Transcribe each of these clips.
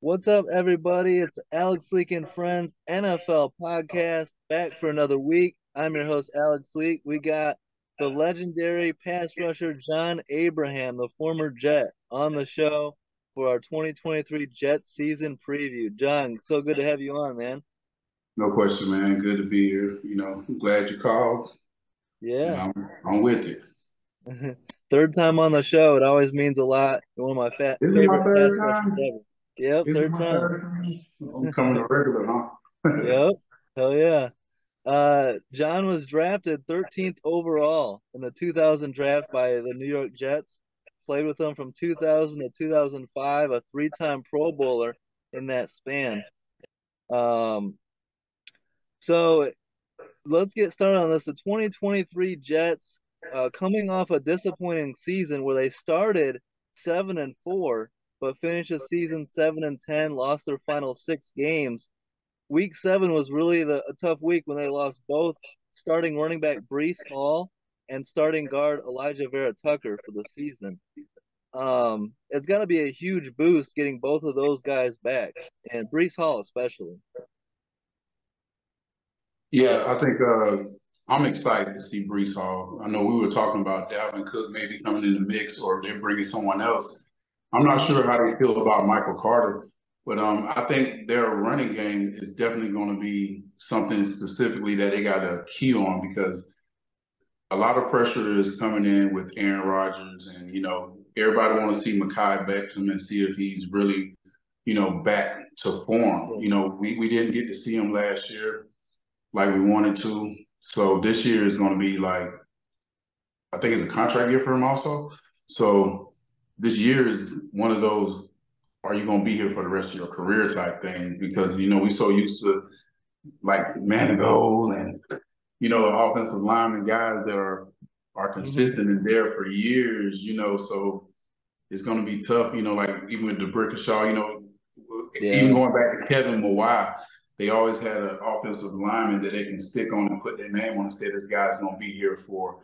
What's up, everybody? It's Alex Leak and Friends NFL podcast back for another week. I'm your host, Alex Leak. We got the legendary pass rusher John Abraham, the former Jet, on the show for our 2023 Jets season preview. John, so good to have you on, man. No question, man. Good to be here. I'm glad you called, and Yeah. I'm with it. Third time on the show. It always means a lot. You're one of my Is it my favorite pass third rushers time? ever. Yep, Is it third my time. third time? I'm coming to regular, huh? Yep. Hell yeah. John was drafted 13th overall in the 2000 draft by the New York Jets. Played with them from 2000 to 2005, a three-time Pro Bowler in that span. Um, so let's get started on this. The 2023 Jets, coming off a disappointing season where they started 7-4, but finished the season 7-10, lost their final six games. Week 7 was really a tough week when they lost both starting running back Breece Hall and starting guard Elijah Vera Tucker for the season. It's going to be a huge boost getting both of those guys back, and Breece Hall especially. Yeah, I think I'm excited to see Brees Hall. I know we were talking about Dalvin Cook maybe coming in the mix, or they're bringing someone else. I'm not Mhm. sure how they feel about Michael Carter, but I think their running game is definitely going to be something specifically that they got to key on because a lot of pressure is coming in with Aaron Rodgers, and everybody want to see Mekhi Becton and see if he's really, back to form. Yeah. We didn't get to see him last year like we wanted to, so this year is going to be like I think it's a contract year for him also. So this year is one of those. Are you going to be here for the rest of your career type things? Because we so used to like Manigault and offensive linemen, guys that are Mhm. consistent and there for years, so it's gonna be tough, like even with DeBrickashaw, even Yeah. going back to Kevin Mawai, they always had an offensive lineman that they can stick on and put their name on and say this guy's gonna be here for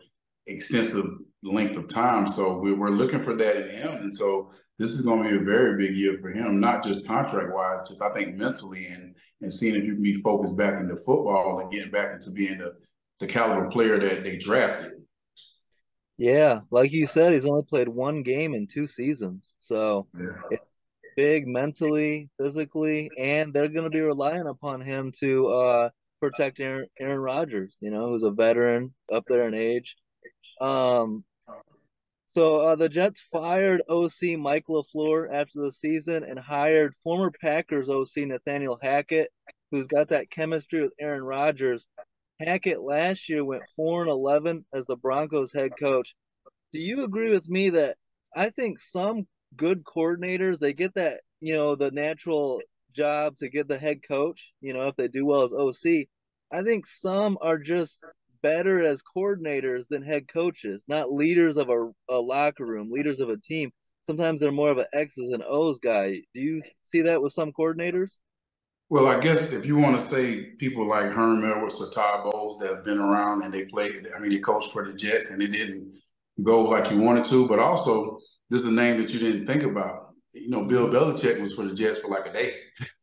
extensive length of time. So we're looking for that in him. And so this is gonna be a very big year for him, not just contract wise, just I think mentally and seeing if you can be focused back into football and getting back into being the caliber player that they drafted. Yeah. Like you said, he's only played one game in two seasons. So Yeah. it's big mentally, physically, and they're going to be relying upon him to protect Aaron Rodgers, who's a veteran up there in age. Um, so the Jets fired OC Mike LaFleur after the season and hired former Packers OC Nathaniel Hackett, who's got that chemistry with Aaron Rodgers. Hackett last year went 4-11 as the Broncos head coach. Do you agree with me that I think some good coordinators they get that, the natural job to get the head coach, if they do well as OC. I think some are just better as coordinators than head coaches, not leaders of a locker room, leaders of a team. Sometimes they're more of an X's and O's guy. Do you see that with some coordinators? Well, I guess if you want to say people like Herm Edwards or Todd Bowles that have been around and they played, I mean, they coached for the Jets and it didn't go like you wanted to, but also this is a name that you didn't think about. Bill Mm-hmm. Belichick was for the Jets for like a day.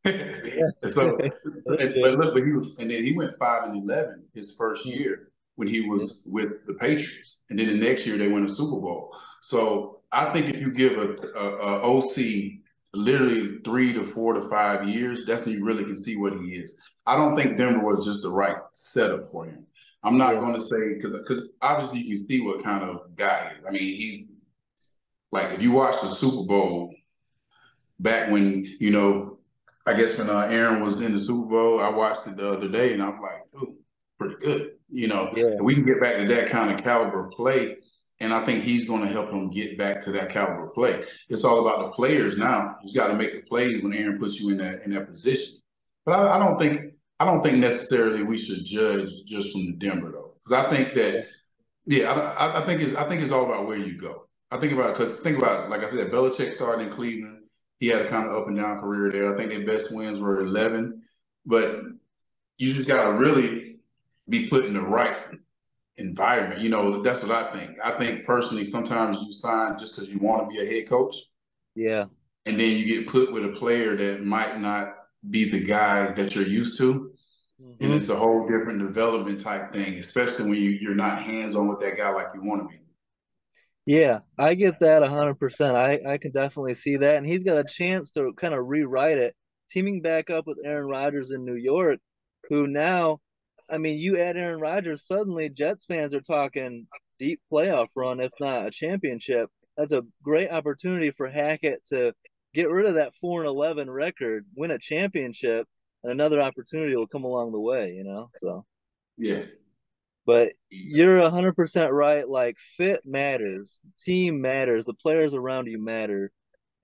Yeah, So, that's but true. look, but and then he went 5-11 his first Mm-hmm. year when he Yeah. was with the Patriots, and then the next year they win a Super Bowl. So I think if you give a OC literally 3 to 4 to 5 years, that's when you really can see what he is. I don't think Denver was just the right setup for him. I'm not Yeah. going to say because obviously you can see what kind of guy he is. I mean, he's like if you watch the Super Bowl back when I guess when Aaron was in the Super Bowl, I watched it the other day and I'm like, ooh, pretty good. Yeah. And we can get back to that kind of caliber play. And I think he's going to help him get back to that caliber play. It's all about the players now. You've got to make the plays when Aaron puts you in that position. But I don't think necessarily we should judge just from the Denver though, because I think that yeah, I think it's all about where you go. I think about because think about it, like I said, Belichick started in Cleveland. He had a kind of up and down career there. I think their best wins were 11, but you just got to really be put in the right environment. That's what I think. I think personally, sometimes you sign just because you want to be a head coach, Yeah. and then you get put with a player that might not be the guy that you're used to. And Hmm. it's a whole different development type thing, especially when you're not hands on with that guy like you want to be. Yeah, I get that 100%. I can definitely see that. And he's got a chance to kind of rewrite it, teaming back up with Aaron Rodgers in New York, who now, I mean, you add Aaron Rodgers, suddenly Jets fans are talking deep playoff run, if not a championship. That's a great opportunity for Hackett to get rid of that 4-11 record, win a championship, and another opportunity will come along the way, you know? So. Yeah. But you're 100% right. Like, fit matters, team matters, the players around you matter.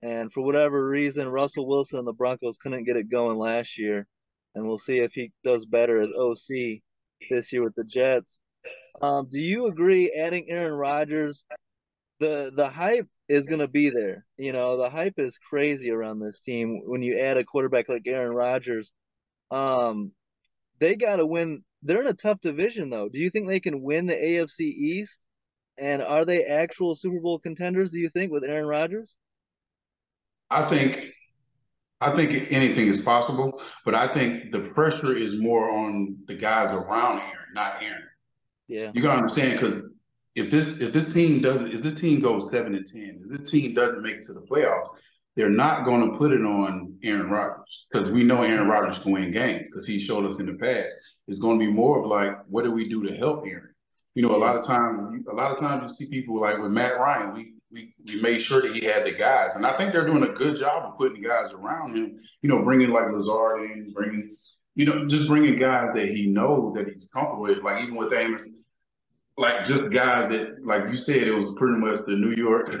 And for whatever reason, Russell Wilson and the Broncos couldn't get it going last year. And we'll see if he does better as OC this year with the Jets. Do you agree adding Aaron Rodgers, the hype is going to be there? You know, the hype is crazy around this team when you add a quarterback like Aaron Rodgers. Um, they got to win. They're in a tough division, though. Do you think they can win the AFC East? And are they actual Super Bowl contenders, do you think, with Aaron Rodgers? I think I think anything is possible, but I think the pressure is more on the guys around Aaron, not Aaron. Yeah. You gotta understand because if this team goes 7-10, if this team doesn't make it to the playoffs, they're not going to put it on Aaron Rodgers because we know Aaron Rodgers can win games because he showed us in the past. It's going to be more of like, what do we do to help Aaron? You know, Yeah. a lot of times you see people like with Matt Ryan, we made sure that he had the guys, and I think they're doing a good job of putting guys around him. You know, bringing like Lazard in, bringing just bringing guys that he knows that he's comfortable with. Like even with Amos, like just guys that, like you said, it was pretty much the New York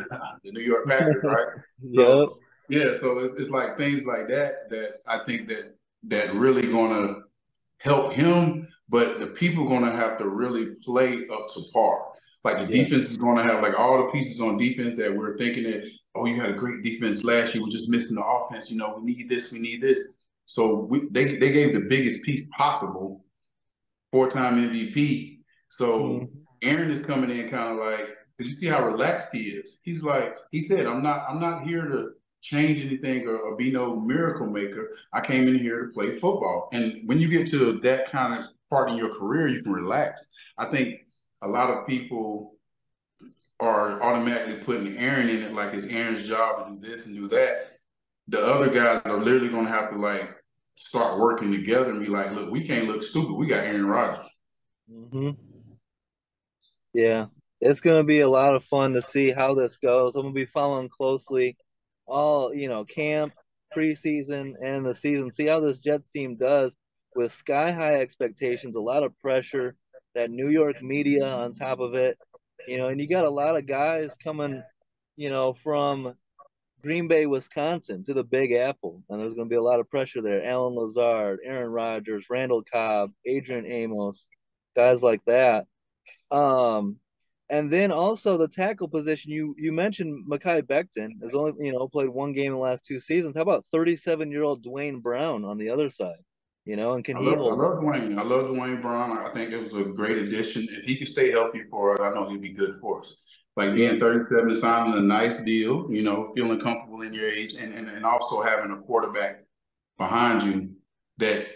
Packers, right? Yep. So yeah, so it's like things like that that I think that really gonna help him, but the people gonna have to really play up to par. Like the Yeah. defense is gonna have like all the pieces on defense that we're thinking that, oh, you had a great defense last year, we're just missing the offense. You know, we need this, we need this. So they gave the biggest piece possible, 4-time MVP. So Mhm. Aaron is coming in kind of like, because you see how relaxed he is. He's like, he said, I'm not here to change anything or be no miracle maker. I came in here to play football. And when you get to that kind of part in your career, you can relax. I think a lot of people are automatically putting Aaron in it like it's Aaron's job to do this and do that. The other guys are literally going to have to like start working together and be like, look, we can't look stupid. We got Aaron Rodgers. Hmm. Yeah. It's going to be a lot of fun to see how this goes. I'm going to be following closely all, camp, preseason, and the season. See how this Jets team does with sky high expectations, a lot of pressure, that New York media on top of it, and you got a lot of guys coming, from Green Bay, Wisconsin to the Big Apple, and there's going to be a lot of pressure there. Alan Lazard, Aaron Rodgers, Randall Cobb, Adrian Amos, guys like that. Um, and then also the tackle position. You mentioned Mekhi Becton has only played one game in the last two seasons. How about 37-year-old Dwayne Brown on the other side? And can he I hold up? love Dwayne. I love Dwayne Brown. I think it was a great addition. If he could stay healthy for us, I know he'd be good for us. Like Yeah, being 37, signing a nice deal, feeling comfortable in your age, and also having a quarterback behind you that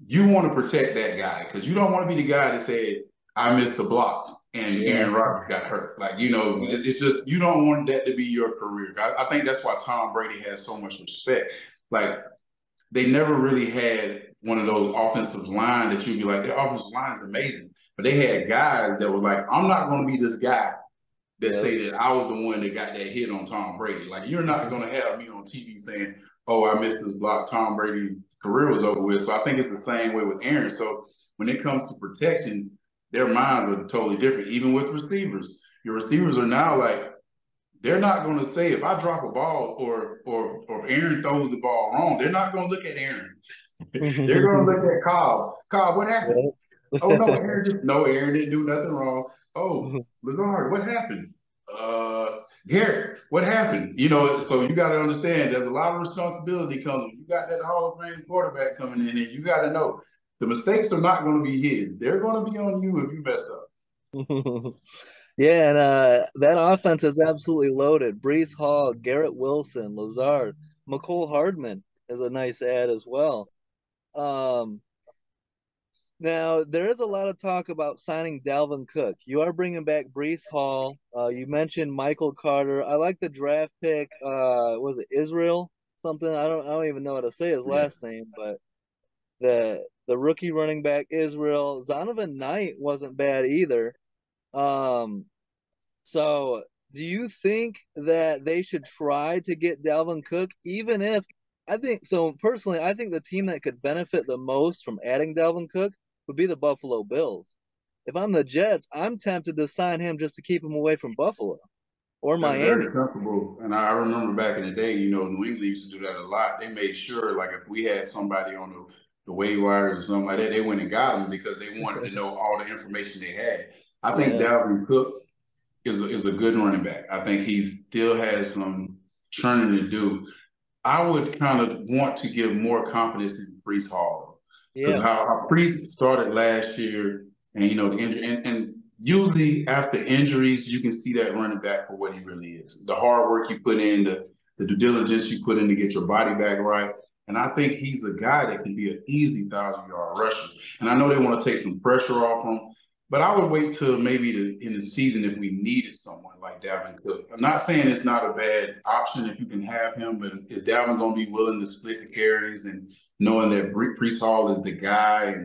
you want to protect that guy because you don't want to be the guy that said, I missed the block and yeah, Aaron Rodgers got hurt. Like, yeah, it's just, you don't want that to be your career. I think that's why Tom Brady has so much respect. Like, they never really had one of those offensive line that you'd be like, their offensive line is amazing. But they had guys that were like, I'm not going to be this guy that yep. say that I was the one that got that hit on Tom Brady. Like, you're not going to have me on TV saying, oh, I missed this block. Tom Brady's career was over with. So I think it's the same way with Aaron. So when it comes to protection, their minds are totally different. Even with receivers, your receivers are now like, they're not going to say if I drop a ball or Aaron throws the ball wrong, they're not going to look at Aaron. They're going to look at Cobb. Cobb, what happened? Oh no, Aaron didn't do nothing wrong. Oh, Lazard, what happened? Garrett, what happened? So you got to understand there's a lot of responsibility comes when you got that Hall of Fame quarterback coming in, and you got to know the mistakes are not going to be his. They're going to be on you if you mess up. Yeah, and that offense is absolutely loaded. Brees Hall, Garrett Wilson, Lazard. McCole Hardman is a nice ad as well. Um, Now, there is a lot of talk about signing Dalvin Cook. You are bringing back Breece Hall. You mentioned Michael Carter. I like the draft pick. Was it Israel? Something I don't even know how to say his Yeah. last name, but the rookie running back Israel Zonovan Knight wasn't bad either. Um, so do you think that they should try to get Dalvin Cook, even if I think so personally, I think the team that could benefit the most from adding Dalvin Cook would be the Buffalo Bills. If I'm the Jets, I'm tempted to sign him just to keep him away from Buffalo or That's very Miami. comfortable. And I remember back in the day, New England used to do that a lot. They made sure, like, if we had somebody on the waiver wires or something like that, they went and got them because they wanted to know all the information they had. I think Yeah. Dalvin Cook is a good running back. I think he still has some churning to do. I would kind of want to give more confidence in Breece Hall because Yeah. how Breece started last year, and the injury, and usually after injuries, you can see that running back for what he really is. The hard work you put in, the due diligence you put in to get your body back right. And I think he's a guy that can be an easy 1,000-yard rusher. And I know they want to take some pressure off him, but I would wait till maybe in the season if we needed someone like Dalvin Cook. I'm not saying it's not a bad option if you can have him, but is Dalvin going to be willing to split the carries and knowing that Breece Hall is the guy?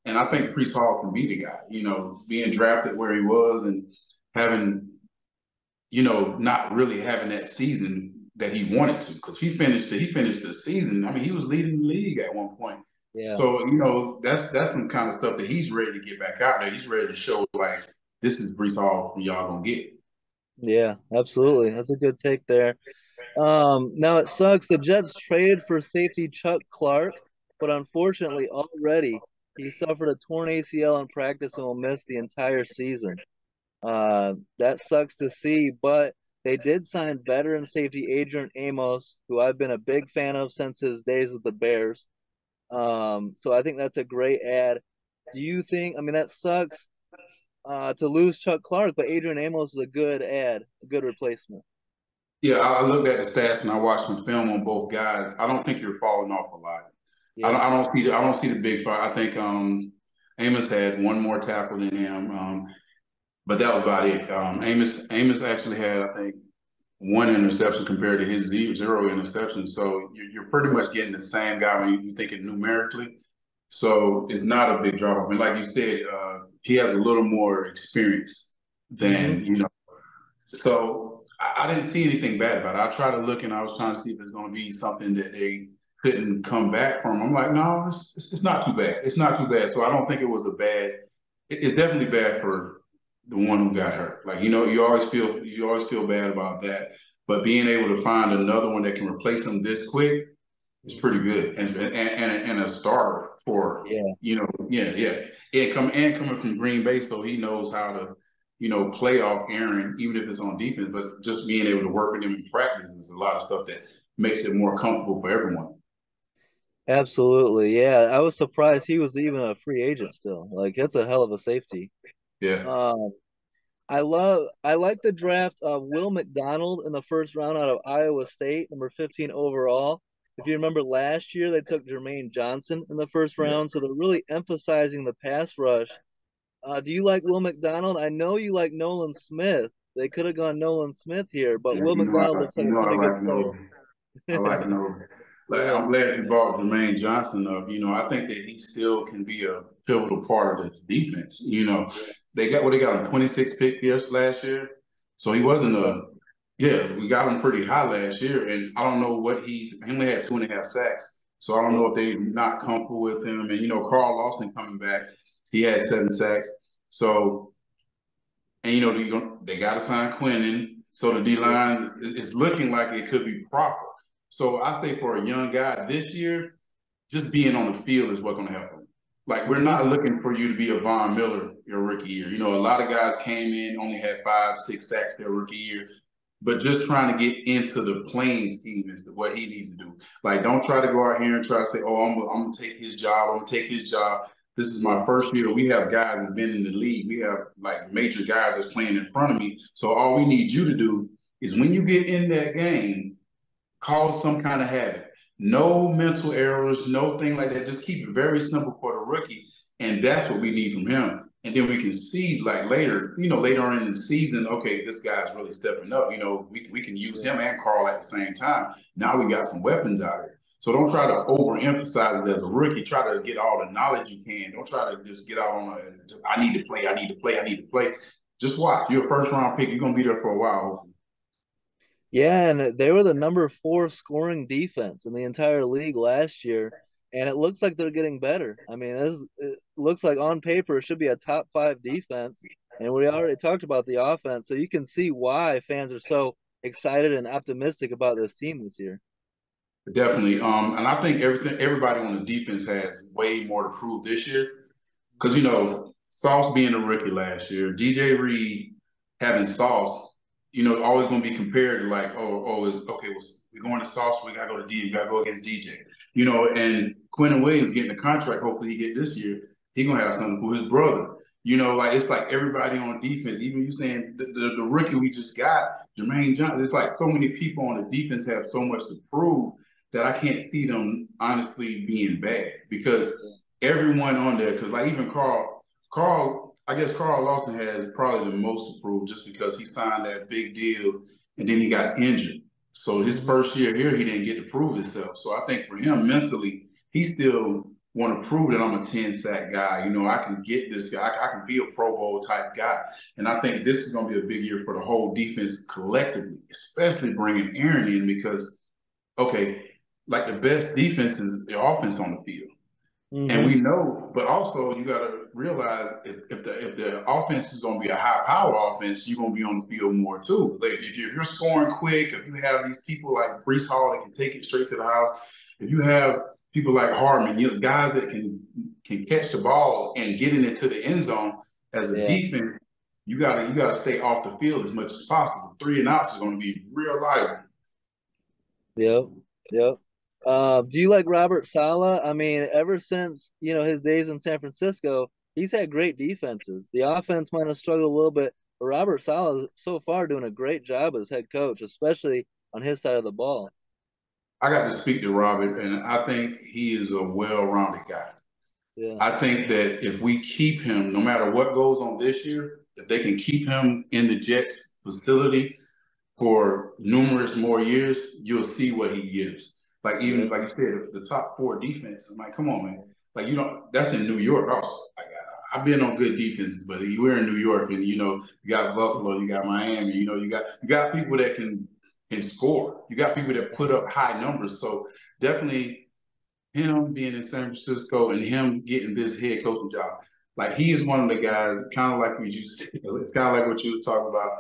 And I think Breece Hall can be the guy, being drafted where he was and having, not really having that season that he wanted to, because he finished the season. I mean, he was leading the league at one point. Yeah. So, that's some kind of stuff that he's ready to get back out there. He's ready to show, like, this is Breece Hall y'all gonna get. Yeah, absolutely. That's a good take there. Now it sucks. The Jets traded for safety Chuck Clark, but unfortunately, already he suffered a torn ACL in practice and will miss the entire season. That sucks to see, but they did sign veteran safety Adrian Amos, who I've been a big fan of since his days with the Bears. So I think that's a great ad. Do you think? I mean, that sucks to lose Chuck Clark, but Adrian Amos is a good ad, a good replacement. Yeah, I looked at the stats and I watched some film on both guys. I don't think you're falling off a lot. Yeah, I don't see the big fight. I think Amos had one more tackle than him, but that was about it. Amos actually had, I think, one interception compared to his zero interceptions. So you're pretty much getting the same guy when you think it numerically. So it's not a big drop off. And like you said, he has a little more experience hmm than. So I didn't see anything bad about it. I tried to look and I was trying to see if it's going to be something that they couldn't come back from. I'm like, no, it's not too bad. It's not too bad. So I don't think it was a bad. It's definitely bad for the one who got hurt. Like, you always feel bad about that. But being able to find another one that can replace him this quick is pretty good, and a starter for Yeah. yeah. Coming from Green Bay, so he knows how to play off Aaron, even if it's on defense. But just being able to work with him in practice is a lot of stuff that makes it more comfortable for everyone. Absolutely. Yeah, I was surprised he was even a free agent still. Like that's a hell of a safety. Yeah, Um, I like the draft of Will McDonald in the first round out of Iowa State, number 15 overall. If you remember last year, they took Jermaine Johnson in the first yeah. round, so they're really emphasizing the pass rush. Do you like Will McDonald? I know you like Nolan Smith. They could have gone Nolan Smith here, but Yeah, Will McDonald looks like a I pretty good like player. Nolan. I like Nolan. Like, Yeah, I'm glad you brought Jermaine Johnson up. I think that he still can be a pivotal part of this defense. yeah, They got him 26 pick last year. So he wasn't yeah, we got him pretty high last year. And I don't know he only had 2.5 sacks. So I don't yeah, know if they're not comfortable with him. And, Carl Lawson coming back, he had 7 sacks. So, and, they got to sign Quinnen. So the D yeah. line is looking like it could be proper. So I say for a young guy this year, just being on the field is what's going to help him. Like, we're hmm not looking for you to be a Von Miller your rookie year. A lot of guys came in, only had 5, 6 sacks their rookie year. But just trying to get into the playing scheme is what he needs to do. Like, don't try to go out here and try to say, oh, I'm going to take his job. I'm going to take his job. This is Yeah, my first year. We have guys that's been in the league. We have, like, major guys that's playing in front of me. So all we need you to do is when you get in that game, cause some kind of habit. No mental errors, no thing like that. Just keep it very simple for the rookie. And that's what we need from him. And then we can see like later, later on in the season, okay, this guy's really stepping up. We can use him and Carl at the same time. Now we got some weapons out here. So don't try to overemphasize it as a rookie. Try to get all the knowledge you can. Don't try to just get out on I need to play, I need to play, I need to play. Just watch. You're a first round pick. You're gonna be there for a while, hopefully. Yeah, and they were the number 4 scoring defense in the entire league last year, and it looks like they're getting better. I mean, it looks like on paper it should be a top 5 defense, and we already talked about the offense, so you can see why fans are so excited and optimistic about this team this year. Definitely. And I think everybody on the defense has way more to prove this year. Because, Sauce being a rookie last year, DJ Reed having Sauce, always going to be compared to like, we're going to Sauce, we got to go to D, we got to go against DJ. And Quentin Williams getting a contract, hopefully he get this year, he going to have something for his brother. It's like everybody on defense, even you saying the rookie we just got, Jermaine Johnson, it's like so many people on the defense have so much to prove that I can't see them honestly being bad because everyone on there, because like even Carl, I guess Carl Lawson has probably the most to prove just because he signed that big deal and then he got injured. So his first year here, he didn't get to prove himself. So I think for him mentally, he still want to prove that I'm a 10-sack guy. I can get this guy. I can be a Pro Bowl type guy. And I think this is going to be a big year for the whole defense collectively, especially bringing Aaron in because, okay, like the best defense is the offense on the field. Mm-hmm. And we know, but also you got to realize if the offense is going to be a high power offense, you're going to be on the field more too. Like if you're scoring quick, if you have these people like Breece Hall that can take it straight to the house, if you have people like Hardman, guys that can catch the ball and get it into the end zone as a defense, you gotta stay off the field as much as possible. 3 and outs is going to be real lively. Yep. Do you like Robert Saleh? I mean, ever since, his days in San Francisco, he's had great defenses. The offense might have struggled a little bit, but Robert Saleh is so far doing a great job as head coach, especially on his side of the ball. I got to speak to Robert, and I think he is a well-rounded guy. Yeah. I think that if we keep him, no matter what goes on this year, if they can keep him in the Jets facility for numerous more years, you'll see what he gives. Like even like you said, the top 4 defense. I'm like, come on, man. Like that's in New York. Also, like, I've been on good defenses, but we're in New York, and you got Buffalo, you got Miami. You got people that can score. You got people that put up high numbers. So definitely him being in San Francisco and him getting this head coaching job, like he is one of the guys, kind of like what you said. It's kind of like what you were talking about,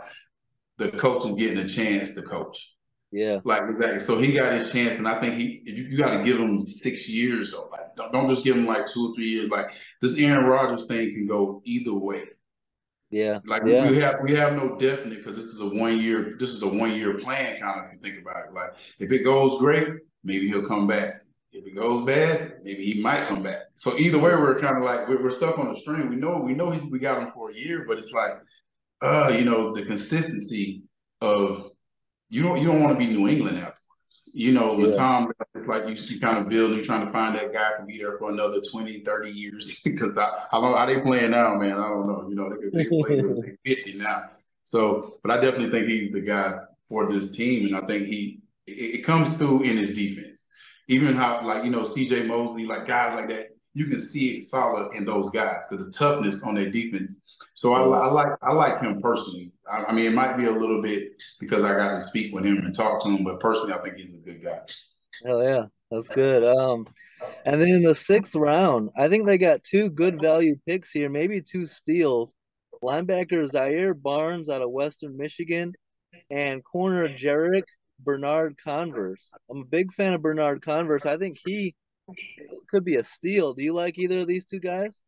the coaching getting a chance to coach. Yeah. Like exactly. So he got his chance, and I think you got to give him 6 years though. Like don't just give him like 2 or 3 years. Like this Aaron Rodgers thing can go either way. Yeah. Like we have no definite because this is a 1 year plan kind of if you think about it. Like if it goes great, maybe he'll come back. If it goes bad, maybe he might come back. So either way, we're kind of like we're stuck on the string. We know we got him for a year, but it's like the consistency of you don't want to be New England afterwards. When Tom, like you kind of build, you're trying to find that guy to be there for another 20, 30 years. Because how they playing now, man, I don't know. They play with 50 now. So, but I definitely think he's the guy for this team. And I think it comes through in his defense. Even how, like, CJ Mosley, like guys like that, you can see it solid in those guys because the toughness on their defense. So I like him personally. I mean, it might be a little bit because I got to speak with him and talk to him, but personally, I think he's a good guy. Hell yeah, that's good. And then in the 6th round, I think they got 2 good value picks here, maybe 2 steals. Linebacker Zaire Barnes out of Western Michigan, and corner Jarek Bernard Converse. I'm a big fan of Bernard Converse. I think he could be a steal. Do you like either of these 2 guys?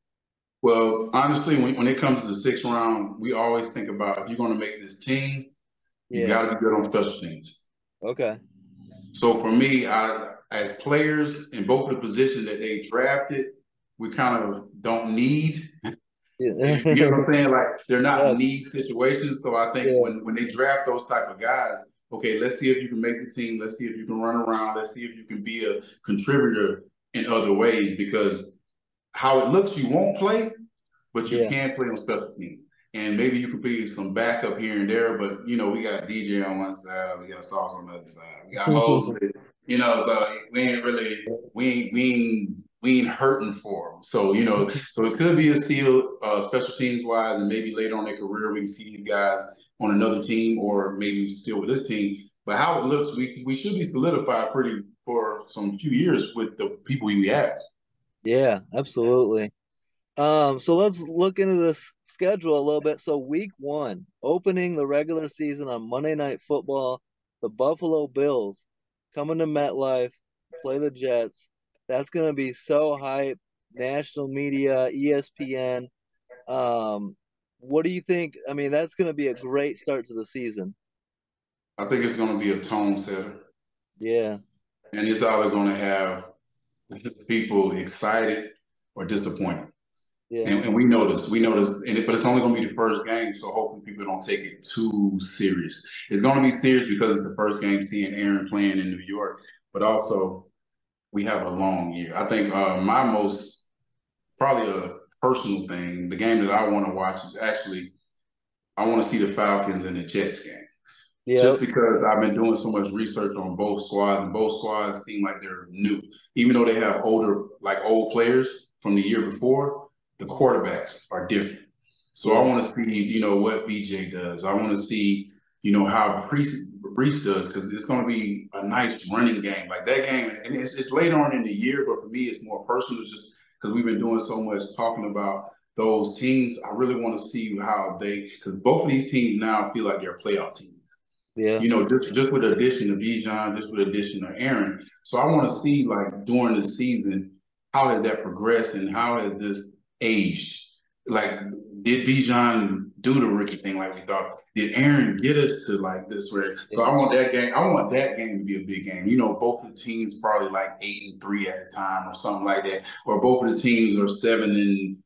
Well, honestly, when it comes to the 6th round, we always think about if you're going to make this team, you got to be good on special teams. Okay. So for me, as players in both of the positions that they drafted, we kind of don't need. You know what I'm saying? Like they're not need situations. So I think when they draft those type of guys, okay, let's see if you can make the team. Let's see if you can run around. Let's see if you can be a contributor in other ways, because how it looks, you won't play, but you Yeah. can play on special teams. And maybe you can be some backup here and there, but we got DJ on one side, we got Sauce on the other side, we got Moses, so we ain't really we ain't hurting for them. So it could be a steal, special teams wise, and maybe later on in their career we can see these guys on another team, or maybe still with this team. But how it looks, we should be solidified pretty for some few years with the people we have. Yeah, absolutely. So let's look into this schedule a little bit. So week one, opening the regular season on Monday Night Football, the Buffalo Bills coming to MetLife, play the Jets. That's gonna be so hype. National media, ESPN. What do you think? I mean, that's gonna be a great start to the season. I think it's going to be a tone setter, Yeah, and it's either going to have people excited or disappointed. yeah, And we know this. We know this. But it's only going to be the first game, so hopefully people don't take it too serious. It's going to be serious because it's the first game seeing Aaron playing in New York, but also we have a long year. I think my most probably a personal thing, the game that I want to watch is actually I want to see the Falcons and the Jets game. yep, Just because I've been doing so much research on both squads, and both squads seem like they're new. Even though they have old players from the year before, the quarterbacks are different. So I yeah, want to see, what BJ does. I want to see, how Brees does, because it's going to be a nice running game. Like that game, and it's later on in the year, but for me, it's more personal just because we've been doing so much talking about those teams. I really want to see how because both of these teams now feel like they're playoff teams. yeah, Just with the addition of Bijan, just with the addition of Aaron. So I want to see, like, during the season, how has that progressed and how has this aged? Like, did Bijan do the rookie thing like we thought? Did Aaron get us to like this? So yeah, I want that game. I want that game to be a big game. Both of the teams probably like 8-3 at the time or something like that, or both of the teams are 7 and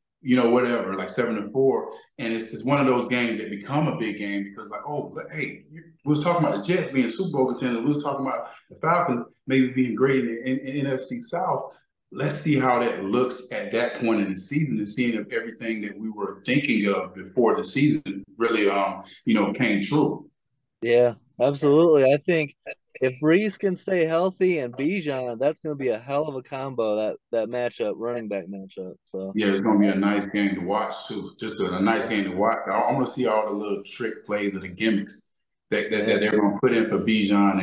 whatever, like 7-4. And it's one of those games that become a big game because, like, oh, but hey, we was talking about the Jets being Super Bowl contenders. We was talking about the Falcons maybe being great in NFC South. Let's see how that looks at that point in the season, and seeing if everything that we were thinking of before the season really, came true. yeah, absolutely. I think if Brees can stay healthy and Bijan, that's going to be a hell of a combo, that matchup, running back matchup. So Yeah, it's going to be a nice game to watch too. Just a nice game to watch. I'm going to see all the little trick plays of the gimmicks that yeah, they're going to put in for Bijan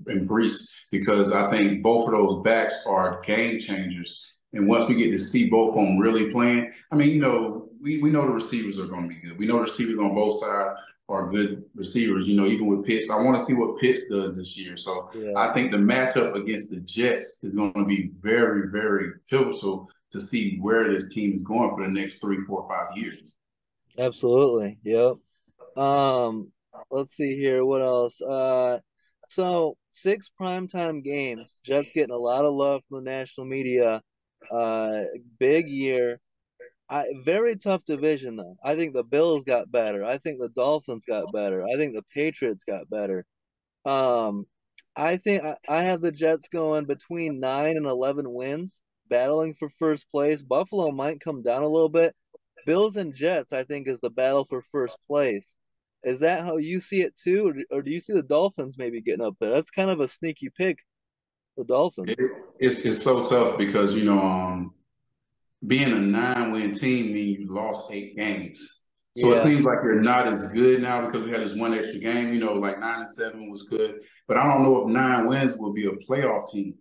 and Brees, because I think both of those backs are game changers. And once we get to see both of them really playing, I mean, we know the receivers are going to be good. We know the receivers on both sides are good receivers. Even with Pitts, I want to see what Pitts does this year. So yeah, I think the matchup against the Jets is going to be very, very pivotal to see where this team is going for the next 3, 4, 5 years. absolutely. Yep. Let's see here. What else? So six primetime games. Jets getting a lot of love from the national media. Big year. Very tough division though. I think the Bills got better. I think the Dolphins got better. I think the Patriots got better. Um, I think I have the Jets going between 9 and 11 wins, battling for first place. Buffalo might come down a little bit. Bills and Jets, I think, is the battle for first place. Is that how you see it too, or do you see the Dolphins maybe getting up there? That's kind of a sneaky pick, the It, Dolphins. it's so tough because being a 9-win team means you lost 8 games. So it Yeah, seems like you're not as good now because we had this one extra game. Like 9-7 was good, but I don't know if 9 wins will be a playoff team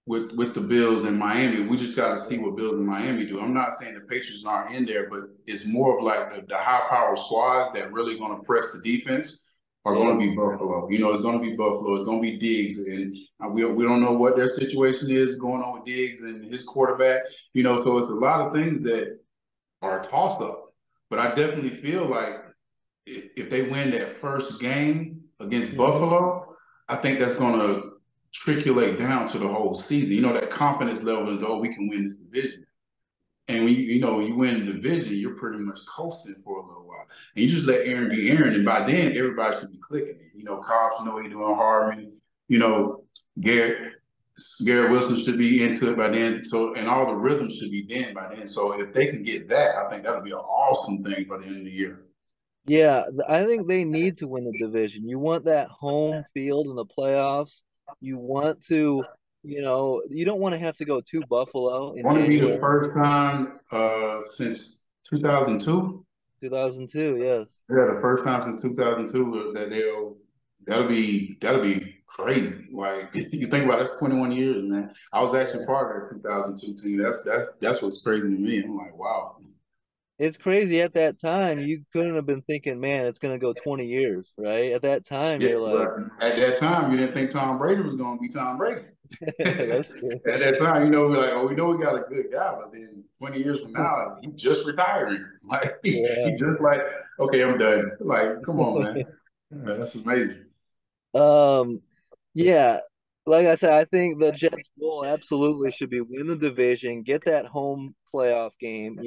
with the Bills in Miami. We just got to see what Bills in Miami do. I'm not saying the Patriots aren't in there, but it's more of like the high power squads that really going to press the defense are yeah, going to be Buffalo. It's going to be Buffalo. It's going to be Diggs, and we don't know what their situation is going on with Diggs and his quarterback. So it's a lot of things that are a toss up. But I definitely feel like if they win that first game against hmm, Buffalo, I think that's going to triculate down to the whole season. That confidence level is, oh, we can win this division. And when you win the division, you're pretty much coasting for a little while. And you just let Aaron be Aaron, and by then everybody should be clicking it. Cobb should know what he's doing. Harmon, you know, Garrett Garrett Wilson should be into it by then. So and all the rhythms should be then by then. So if they can get that, I think that would be an awesome thing by the end of the year. Yeah, I think they need to win the division. You want that home field in the playoffs. You want to, you don't want to have to go to Buffalo in Want to be the January. first time since 2002? 2002, yes. Yeah, the first time since 2002 that that'll be crazy. Like you think about it, that's 21 years, man. I was actually Yeah. part of the 2002 team. That's what's crazy to me. I'm like, wow. It's crazy at that time. You couldn't have been thinking, man, it's going to go 20 years, right? At that time, Yeah, you're but like, at that time, you didn't think Tom Brady was going to be Tom Brady. that's true. At that time, we're like, oh, we know we got a good guy, but then 20 years from now, he just retiring. Like he Yeah. just like, okay, I'm done. Like, come on, man. Yeah, that's amazing. Um, yeah, like I said, I think the Jets' goal absolutely should be win the division, get that home playoff game.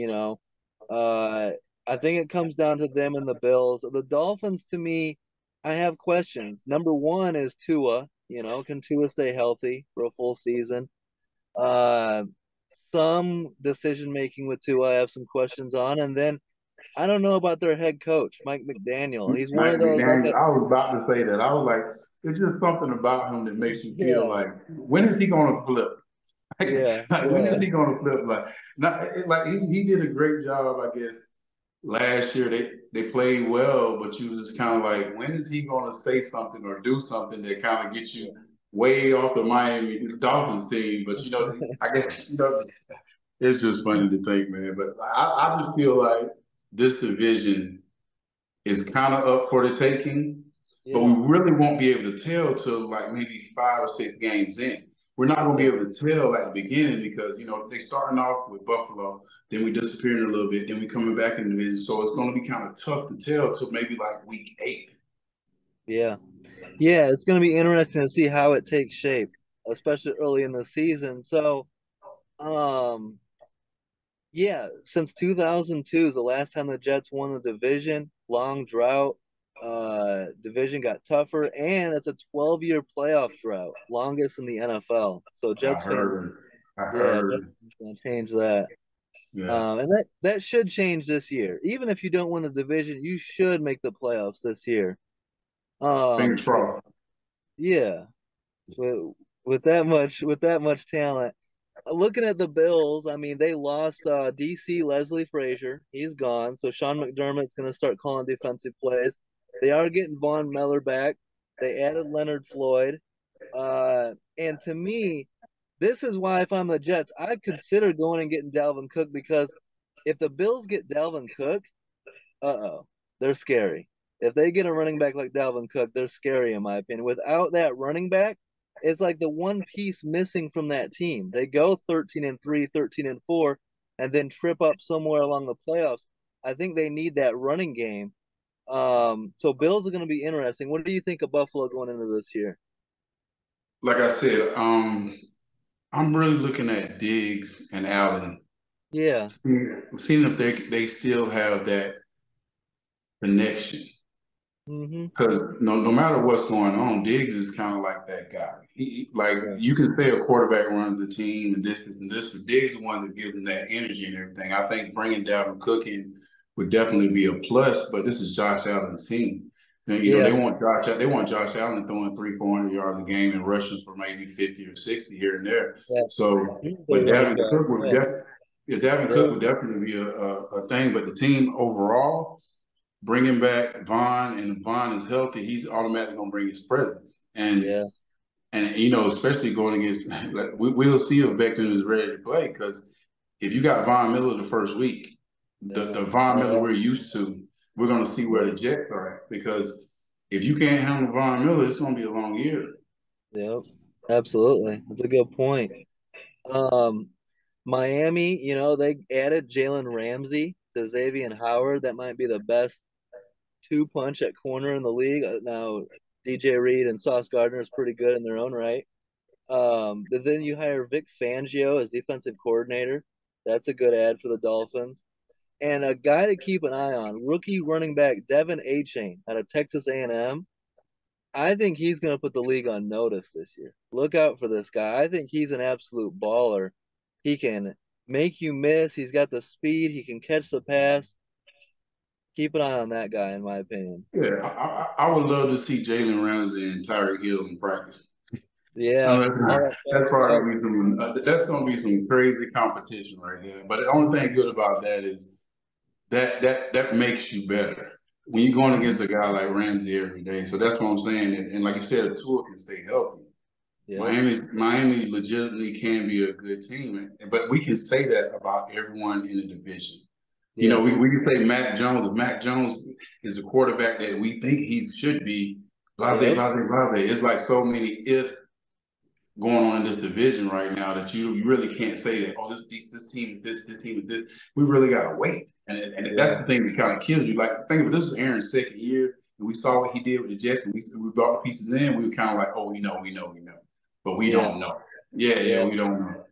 Uh, I think it comes down to them and the Bills. The Dolphins, to me, I have questions. Number one is Tua. Can Tua stay healthy for a full season? Uh, some decision making with Tua, I have some questions on, and then I don't know about their head coach, Mike McDaniel. He's one Mike of those like McDaniel, I was about to say that. I was like, it's just something about him that makes you feel yeah, like, when is he going to flip? yeah, Like, when is yeah. he going to flip? Like, not like he did a great job, I guess. Last year they played well, but you was just kind of like, when is he going to say something or do something that kind of gets you way off the Miami Dolphins team? But I guess it's just funny to think, man. But I just feel like this division is kind of up for the taking, but we Yeah. really won't be able to tell till like maybe 5 or 6 games in. We're not going to be Yeah. able to tell at the beginning because they starting off with Buffalo, then we disappearing a little bit, then we coming back in the division. So it's going to be kind of tough to tell till maybe like week 8. Yeah. Yeah, it's going to be interesting to see how it takes shape, especially early in the season. So, um, yeah, since 2002 is the last time the Jets won the division. Long drought. Division got tougher, and it's a 12-year playoff drought, longest in the NFL. So I Jets fans, heard, I yeah, Jets heard, fans gonna change that. yeah. And that should change this year. Even if you don't win the division, you should make the playoffs this year. Fingers But crossed. yeah, with with that much talent. Looking at the Bills, I mean, they lost DC Leslie Frazier. He's gone. So Sean McDermott's going to start calling defensive plays. They are getting Von Miller back. They added Leonard Floyd. And to me, this is why if I'm the Jets, I consider going and getting Dalvin Cook because if the Bills get Dalvin Cook, uh-oh, they're scary. If they get a running back like Dalvin Cook, they're scary in my opinion. Without that running back, it's like the one piece missing from that team. They go 13-3, 13-4, and then trip up somewhere along the playoffs. I think they need that running game. So Bills are going to be interesting. What do you think of Buffalo going into this year? Like I said, I'm really looking at Diggs and Allen, Yeah. seeing if they still have that connection. Mm-hmm. Because no matter what's going on, Diggs is kind of like that guy. Like Yeah. you can say a quarterback runs the team and this and this, but Diggs is the one that gives them that energy and everything. I think bringing Dalvin Cook in would definitely be a plus. But this is Josh Allen's team. And, they Yeah. want Josh Allen throwing 300-400 yards a game and rushing for maybe 50 or 60 here and there. Yeah. So, He's their but running Dalvin back. Cook would Yeah. definitely. Yeah, Dalvin Cook Yeah. would definitely be a thing, but the team overall, bringing back Vaughn, and if Vaughn is healthy, he's automatically going to bring his presence. And Yeah. especially going against, like, we'll see if Becton is ready to play because if you got Von Miller the first week, Yeah. the Von Miller Yeah. we're used to, we're going to see where Yeah. the Jets are at because if you can't handle Von Miller, it's going to be a long year. Yep. Absolutely. That's a good point. Um, Miami, they added Jalen Ramsey to Xavier Howard. That might be the best two punch at corner in the league. Now, DJ Reed and Sauce Gardner is pretty good in their own right. But then you hire Vic Fangio as defensive coordinator. That's a good ad for the Dolphins. And a guy to keep an eye on, rookie running back Devin Achane out of Texas A&M. I think he's going to put the league on notice this year. Look out for this guy. I think he's an absolute baller. He can make you miss. He's got the speed. He can catch the pass. Keep an eye on that guy, in my opinion. Yeah, I would love to see Jalen Ramsey and Tyreek Hill in practice. Yeah, That's probably that's going to be some crazy competition right there. But the only thing good about that is that makes you better when you're going against a guy like Ramsey every day. So that's what I'm saying. And like you said, if Tua can stay healthy, yeah. Miami legitimately can be a good team. But we can say that about everyone in the division. Yeah. You know, we can say Mac Jones. If Mac Jones is the quarterback that we think he should be, blase. It's like so many ifs going on in this division right now that you really can't say that, oh, this team is this team is this. We really got to wait. And that's the thing that kind of kills you. Like, think of it, this is Aaron's second year, and we saw what he did with the Jets, and we brought the pieces in. We were kind of like, oh, we know. But we don't know. Yeah, we don't know.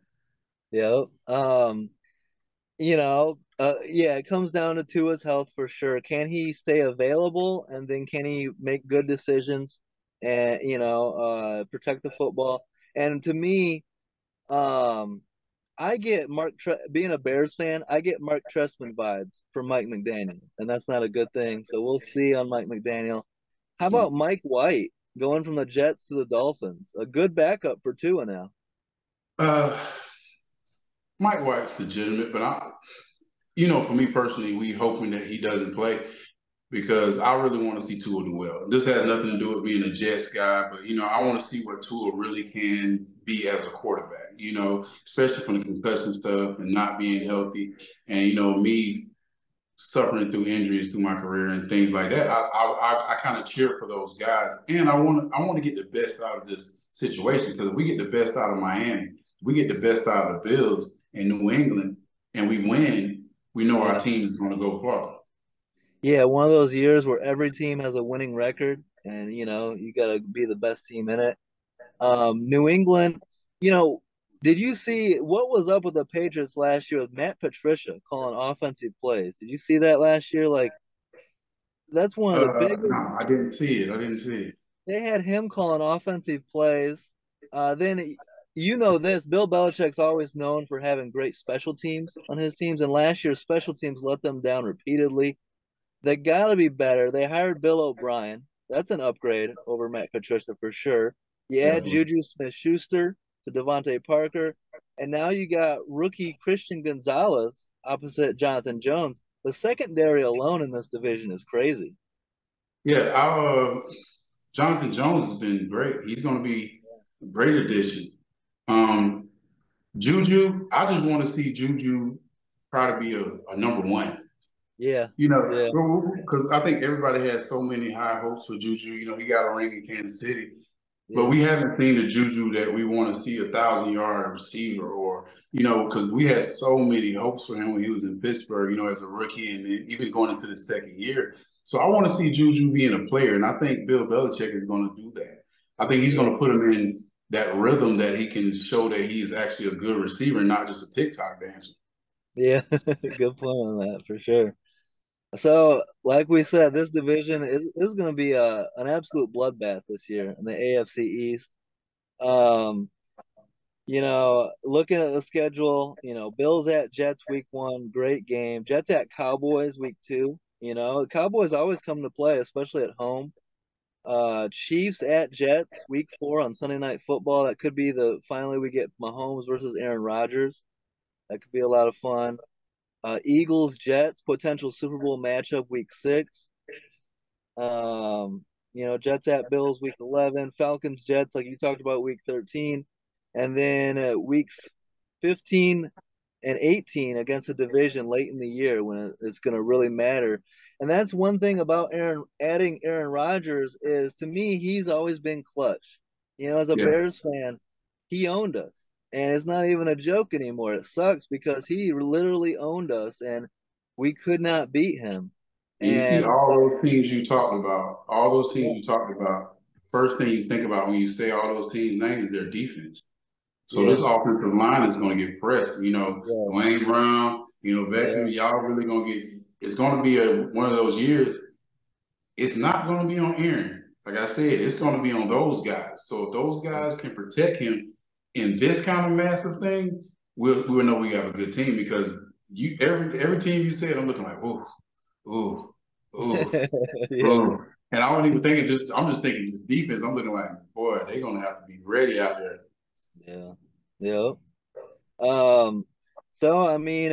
Yeah. It comes down to Tua's health for sure. Can he stay available, and then can he make good decisions and protect the football? And to me, I get being a Bears fan, I get Mark Trestman vibes from Mike McDaniel, and that's not a good thing. So we'll see on Mike McDaniel. How about Mike White going from the Jets to the Dolphins? A good backup for Tua now. Mike White's legitimate, but for me personally, we hoping that he doesn't play because I really want to see Tua do well. This has nothing to do with being a Jets guy, but I want to see what Tua really can be as a quarterback. Especially from the concussion stuff and not being healthy, and me suffering through injuries through my career and things like that. I kind of cheer for those guys, and I want to get the best out of this situation because if we get the best out of Miami, we get the best out of the Bills in New England, and we win. We know our team is going to go far. Yeah, one of those years where every team has a winning record, and you got to be the best team in it. New England, did you see what was up with the Patriots last year with Matt Patricia calling offensive plays? Did you see that last year? Like, that's one of the biggest. No, I didn't see it. They had him calling offensive plays. Then this, Bill Belichick's always known for having great special teams on his teams, and last year special teams let them down repeatedly. They got to be better. They hired Bill O'Brien. That's an upgrade over Matt Patricia for sure. You add Juju Smith-Schuster to Devontae Parker, and now you got rookie Christian Gonzalez opposite Jonathan Jones. The secondary alone in this division is crazy. Yeah, Jonathan Jones has been great. He's going to be a great addition. Juju, I just want to see Juju try to be a number one. Yeah. Because I think everybody has so many high hopes for Juju. He got a ring in Kansas City. But we haven't seen the Juju that we want to see, 1,000-yard receiver or, because we had so many hopes for him when he was in Pittsburgh, as a rookie and then even going into the second year. So I want to see Juju being a player, and I think Bill Belichick is going to do that. I think he's going to put him in that rhythm that he can show that he's actually a good receiver, not just a TikTok dancer. Yeah, good point on that for sure. So, like we said, this division is going to be an absolute bloodbath this year in the AFC East. Looking at the schedule, Bills at Jets week 1, great game. Jets at Cowboys week 2. Cowboys always come to play, especially at home. Chiefs at Jets week 4 on Sunday Night Football. That could be finally we get Mahomes versus Aaron Rodgers. That could be a lot of fun. Eagles, Jets, potential Super Bowl matchup week 6. Jets at Bills week 11. Falcons, Jets, like you talked about, week 13. And then weeks 15 and 18 against the division late in the year when it's going to really matter. And that's one thing about adding Aaron Rodgers is, to me, he's always been clutch. As a Bears fan, he owned us. And it's not even a joke anymore. It sucks because he literally owned us, and we could not beat him. You see all those teams you talked about, first thing you think about when you say all those teams' names is their defense. So Yeah. this offensive line is going to get pressed. Yeah. Dwayne Brown, Beckham, Yeah. y'all really going to get. It's going to be one of those years. It's not going to be on Aaron. Like I said, it's going to be on those guys. So if those guys can protect him in this kind of massive thing, we'll know we have a good team because every team you said, I'm looking like, ooh, ooh, ooh, Yeah. ooh. And I don't even think I'm just thinking defense. I'm looking like, boy, they're gonna have to be ready out there. Yeah. Yeah. Um, so I mean,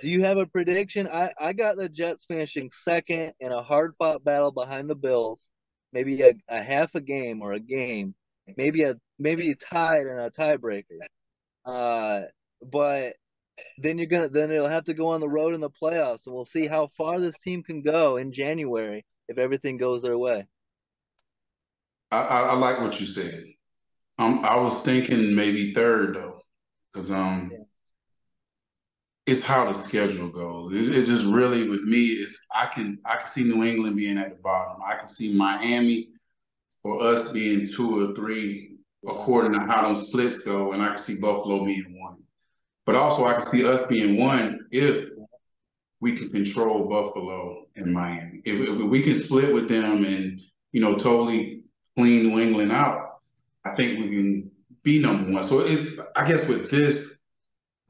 do you have a prediction? I got the Jets finishing second in a hard fought battle behind the Bills, maybe a half a game or a game, maybe tied in a tiebreaker. Uh, but then it'll have to go on the road in the playoffs, and we'll see how far this team can go in January if everything goes their way. I like what you said. I was thinking maybe third though, because Yeah. it's how the schedule goes. It just really with me is I can see New England being at the bottom. I can see Miami or us being 2 or 3 Yeah. according to how those splits go, and I can see Buffalo being 1. But also I can see us being 1 if we can control Buffalo and Miami. If we can split with them and totally clean New England out, I think we can be #1. So I guess with this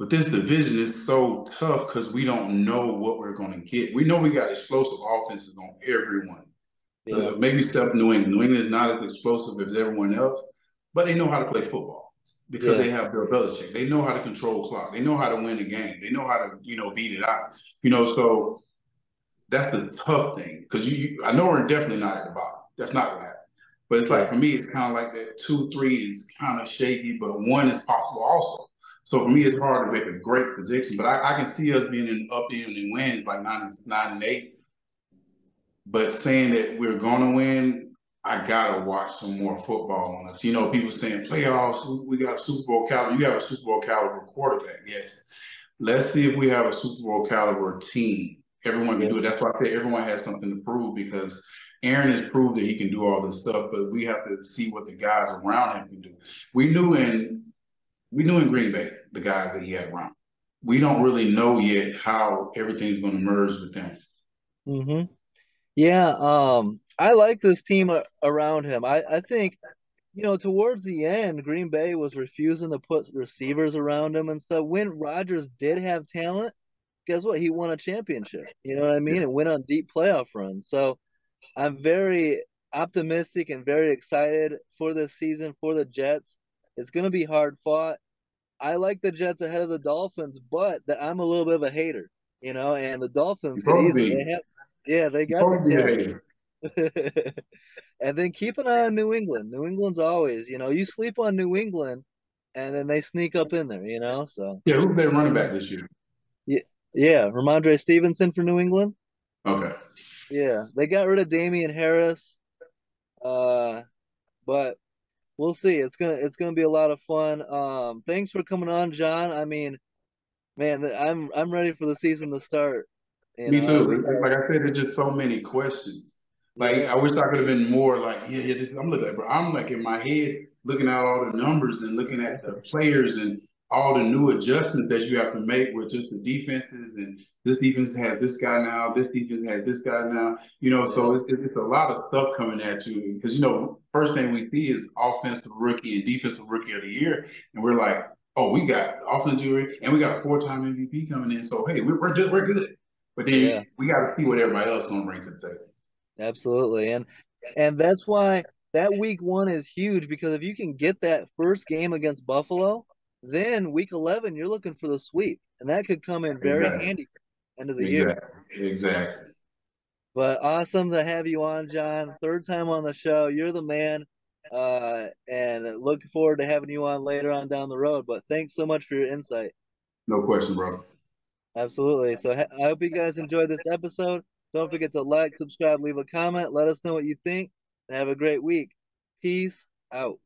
division, it's so tough because we don't know what we're going to get. We know we got explosive offenses on everyone. Yeah. Maybe except New England. New England is not as explosive as everyone else, but they know how to play football because Yeah. they have Bill Belichick. They know how to control clock. They know how to win the game. They know how to beat it out. So that's the tough thing because I know we're definitely not at the bottom. That's not what happened. But it's like Yeah. for me, it's kind of like that 2, 3 is kind of shaky, but 1 is possible also. So for me, it's hard to make a great prediction. But I can see us being in up end and wins like 9 and 8. But saying that we're gonna win, I gotta watch some more football on us. People saying playoffs, we got a Super Bowl caliber. You have a Super Bowl caliber quarterback, yes. Let's see if we have a Super Bowl caliber team. Everyone can Yeah. do it. That's why I say everyone has something to prove because Aaron has proved that he can do all this stuff, but we have to see what the guys around him can do. We knew in Green Bay the guys that he had around. We don't really know yet how everything's going to merge with them. Hmm. Yeah. I like this team around him. I think towards the end, Green Bay was refusing to put receivers around him and stuff. When Rodgers did have talent, guess what? He won a championship. You know what I mean? Yeah. And went on deep playoff runs. So I'm very optimistic and very excited for this season for the Jets. It's going to be hard fought. I like the Jets ahead of the Dolphins, but I'm a little bit of a hater, and the Dolphins You could probably easily be. they You got the probably be a talent. hater. And then keep an eye on New England. New England's always, you sleep on New England and then they sneak up in there, so Yeah, who's their running back this year? yeah, yeah, Ramondre Stevenson for New England. Okay. Yeah, they got rid of Damian Harris. Uh, but we'll see. It's gonna be a lot of fun. Thanks for coming on, John. I mean, man, I'm ready for the season to start. Me We too. got Like I said, there's just so many questions. Like yeah, I wish I could have been more like, yeah. I'm looking at, bro. I'm like in my head looking at all the numbers and looking at the players and all the new adjustments that you have to make with just the defenses and this defense has this guy now, this defense has this guy now. yeah, So it's a lot of stuff coming at you because first thing we see is offensive rookie and defensive rookie of the year, and we're like, oh, we got offensive rookie and we got a 4-time MVP coming in. So hey, we're good. But then yeah. we got to see what everybody else is going to bring to the table. Absolutely. And that's why that week one is huge because if you can get that first game against Buffalo, then week 11 you're looking for the sweep, and that could come in very Exactly. handy end of the year. Exactly. But awesome to have you on, John. Third time on the show. You're the man. And looking forward to having you on later on down the road. But thanks so much for your insight. No question, bro. Absolutely. So I hope you guys enjoyed this episode. Don't forget to like, subscribe, leave a comment. Let us know what you think, and have a great week. Peace out.